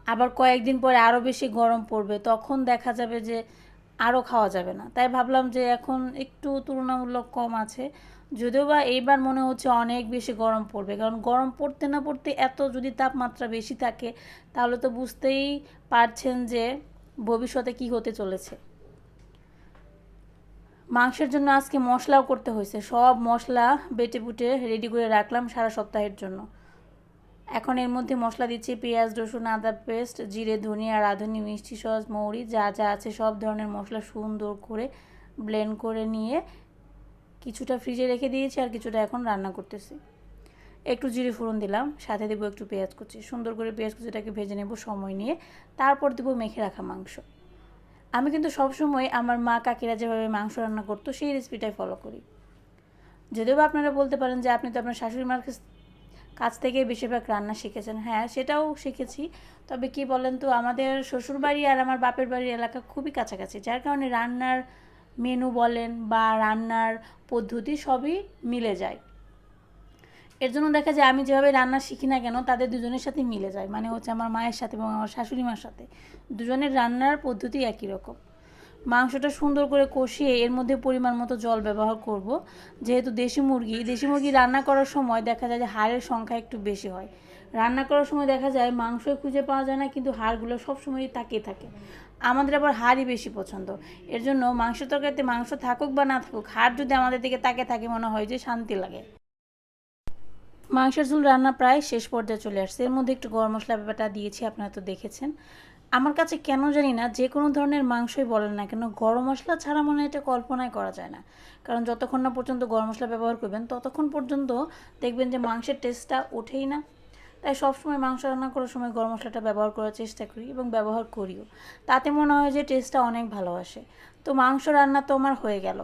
আবার কয়েকদিন পরে আরও বেশি গরম পড়বে, তখন দেখা যাবে যে আরও খাওয়া যাবে না। তাই ভাবলাম যে এখন একটু তুলনামূলক কম আছে, যদিও বা এইবার মনে হচ্ছে অনেক বেশি গরম পড়বে, কারণ গরম পড়তে না পড়তে এত যদি তাপমাত্রা বেশি থাকে তাহলে তো বুঝতেই পারছেন যে ভবিষ্যতে কি হতে চলেছে। মাংসের জন্য আজকে মশলাও করতে হয়েছে, সব মশলা বেটে বুটে রেডি করে রাখলাম সারা সপ্তাহের জন্য। এখন এর মধ্যে মশলা দিচ্ছি পেঁয়াজ, রসুন, আদা পেস্ট, জিরে, ধনিয়া, রাঁধুনি, মিষ্টি সস, মৌরি, যা যা আছে সব ধরনের মশলা সুন্দর করে ব্লেন্ড করে নিয়ে কিছুটা ফ্রিজে রেখে দিয়েছি আর কিছুটা এখন রান্না করতেছি। একটু জিরে ফোড়ন দিলাম, সাথে দেবো একটু পেঁয়াজ কুচি, সুন্দর করে পেঁয়াজ কুচিটাকে ভেজে নেব সময় নিয়ে। তারপর দেবো মেখে রাখা মাংস। আমি কিন্তু সবসময় আমার মা কাকিরা যেভাবে মাংস রান্না করতো সেই রেসিপিটাই ফলো করি। যদিও বা আপনারা বলতে পারেন যে আপনি তো আপনার শাশুড়ি মার কাছ থেকে বেশিরভাগ রান্না শিখেছেন। হ্যাঁ, সেটাও শিখেছি। তবে কি বলেন তো, আমাদের শ্বশুরবাড়ি আর আমার বাপের বাড়ির এলাকা খুবই কাছাকাছি, যার কারণে রান্নার মেনু বলেন বা রান্নার পদ্ধতি সবই মিলে যায়। এর জন্য দেখা যায় আমি যেভাবে রান্না শিখি না কেন তাদের দুজনের সাথে মিলে যায়, মানে হচ্ছে আমার মায়ের সাথে এবং আমার শাশুড়ি মার সাথে দুজনের রান্নার পদ্ধতি একই রকম। মাংসটা সুন্দর করে কষিয়ে এর মধ্যে পরিমাণ মতো জল ব্যবহার করব। যেহেতু দেশি মুরগি রান্না করার সময় দেখা যায় যে হাড়ের সংখ্যা একটু বেশি হয়। রান্না করার সময় দেখা যায় মাংস খুঁজে পাওয়া যায় না, কিন্তু হাড়গুলো সবসময়ই তাকিয়ে থাকে। আমাদের আবার হাড়ই বেশি পছন্দ। এর জন্য মাংস তরকারিতে মাংস থাকুক বা না থাকুক, হাড় যদি আমাদের দিকে তাকিয়ে থাকে মনে হয় যে শান্তি লাগে। মাংসের ঝোল রান্না প্রায় শেষ পর্যায়ে চলে আসছে, এর মধ্যে একটু গরম মশলা ব্যাপারটা দিয়েছি, আপনারা তো দেখেছেন। আমার কাছে কেন জানি না যে কোনো ধরনের মাংসই বলেন না কেন গরম মশলা ছাড়া মনে হয় এটা কল্পনাই করা যায় না। কারণ যতক্ষণ না পর্যন্ত গরম মশলা ব্যবহার করবেন ততক্ষণ পর্যন্ত দেখবেন যে মাংসের টেস্টটা ওঠেই না। তাই সবসময় মাংস রান্না করার সময় গরম মশলাটা ব্যবহার করার চেষ্টা করি এবং ব্যবহার করিও। তাতে মনে হয় যে টেস্টটা অনেক ভালো আসে। তো মাংস রান্না তো আমার হয়ে গেল।